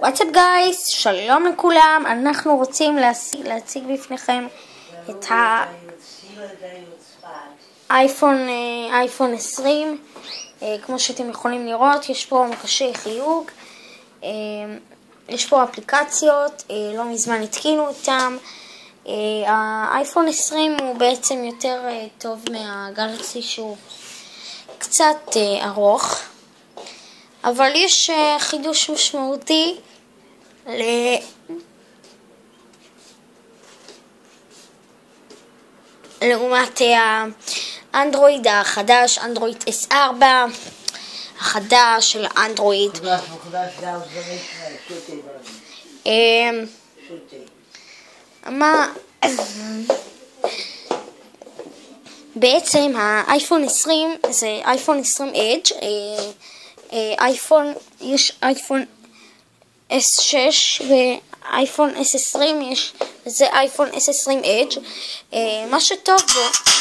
וואטסאפ גייס, שלום לכולם. אנחנו רוצים להציג בפניכם את האייפון 20. כמו שאתם יכולים לראות, יש פה מקשי חיוג, יש פה אפליקציות, לא מזמן התקינו אותם. האייפון 20 הוא בעצם יותר טוב מהגלקסי שהוא קצת ארוך, אבל יש חידוש משמעותי לעומת האנדרואיד החדש, אנדרואיד S4 החדש של אנדרואיד. בעצם האייפון 20 זה אייפון 20 אדג', יש אייפון S6 ואייפון S20 זה אייפון S20 אדג'. מה שטוב בו